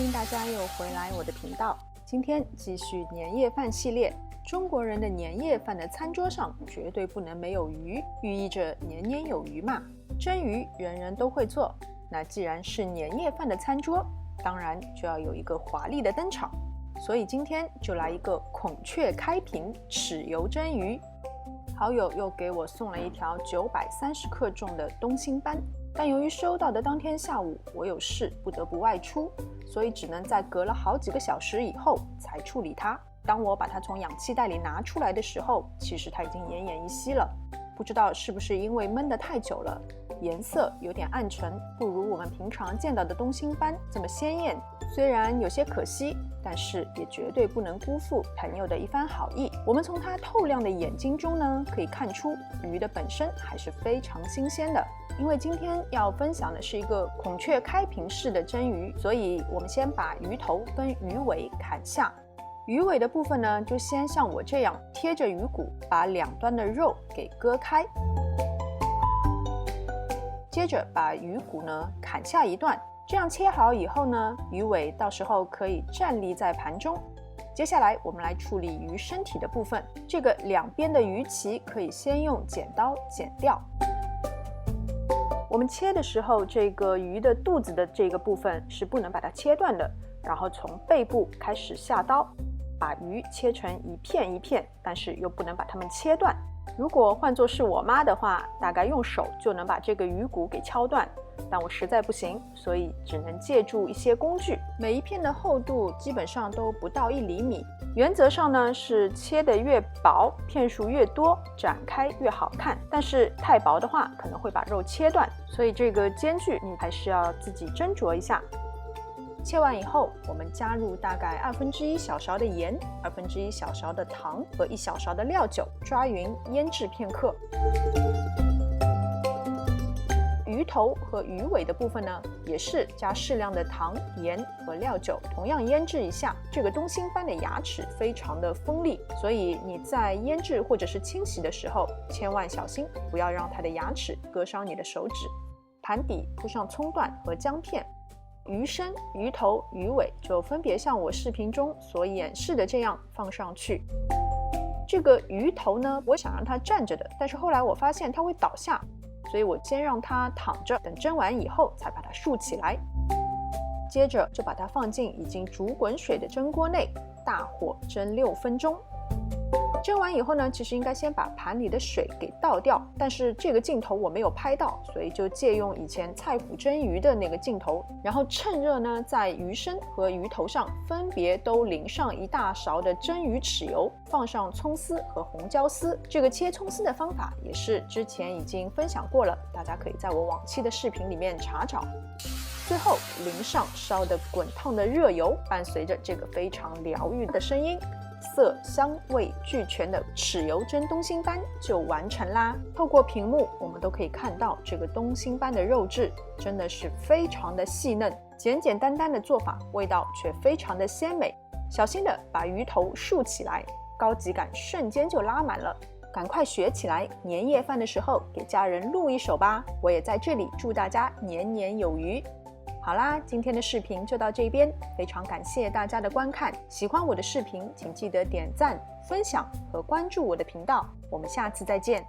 欢迎大家又回来我的频道。今天继续年夜饭系列。中国人的年夜饭的餐桌上绝对不能没有鱼，寓意着年年有余嘛。蒸鱼人人都会做，那既然是年夜饭的餐桌，当然就要有一个华丽的登场。所以今天就来一个孔雀开屏豉油蒸鱼。好友又给我送了一条930克重的东星斑，但由于收到的当天下午我有事不得不外出，所以只能在隔了好几个小时以后才处理它。当我把它从氧气袋里拿出来的时候，其实它已经奄奄一息了。不知道是不是因为焖得太久了，颜色有点暗沉，不如我们平常见到的东星斑这么鲜艳。虽然有些可惜，但是也绝对不能辜负朋友的一番好意。我们从它透亮的眼睛中呢，可以看出鱼的本身还是非常新鲜的。因为今天要分享的是一个孔雀开屏式的蒸鱼，所以我们先把鱼头跟鱼尾砍下。鱼尾的部分呢，就先像我这样贴着鱼骨，把两端的肉给割开。接着把鱼骨呢砍下一段，这样切好以后呢，鱼尾到时候可以站立在盘中。接下来我们来处理鱼身体的部分，这个两边的鱼鳍可以先用剪刀剪掉。我们切的时候，这个鱼的肚子的这个部分是不能把它切断的，然后从背部开始下刀，把鱼切成一片一片，但是又不能把它们切断。如果换作是我妈的话，大概用手就能把这个鱼骨给敲断，但我实在不行，所以只能借助一些工具。每一片的厚度基本上都不到1厘米，原则上呢是切得越薄，片数越多，展开越好看。但是太薄的话，可能会把肉切断，所以这个间距你还是要自己斟酌一下。切完以后，我们加入大概1/2小勺的盐，1/2小勺的糖和1小勺的料酒，抓匀腌制片刻。鱼头和鱼尾的部分呢，也是加适量的糖、盐和料酒，同样腌制一下。这个东星斑的牙齿非常的锋利，所以你在腌制或者是清洗的时候，千万小心，不要让它的牙齿割伤你的手指。盘底铺上葱段和姜片。鱼身、鱼头、鱼尾就分别像我视频中所演示的这样放上去。这个鱼头呢，我想让它站着的，但是后来我发现它会倒下，所以我先让它躺着，等蒸完以后才把它竖起来。接着就把它放进已经煮滚水的蒸锅内，大火蒸6分钟。蒸完以后呢，其实应该先把盘里的水给倒掉，但是这个镜头我没有拍到，所以就借用以前菜谱蒸鱼的那个镜头，然后趁热呢，在鱼身和鱼头上分别都淋上1大勺的蒸鱼豉油，放上葱丝和红椒丝。这个切葱丝的方法也是之前已经分享过了，大家可以在我往期的视频里面查找。最后淋上烧得滚烫的热油，伴随着这个非常疗愈的声音，色香味俱全的豉油蒸东星斑就完成啦。透过屏幕我们都可以看到这个东星斑的肉质真的是非常的细嫩，简简单单的做法，味道却非常的鲜美。小心的把鱼头竖起来，高级感瞬间就拉满了。赶快学起来，年夜饭的时候给家人录一手吧。我也在这里祝大家年年有余。好啦，今天的视频就到这边，非常感谢大家的观看。喜欢我的视频，请记得点赞、分享和关注我的频道。我们下次再见。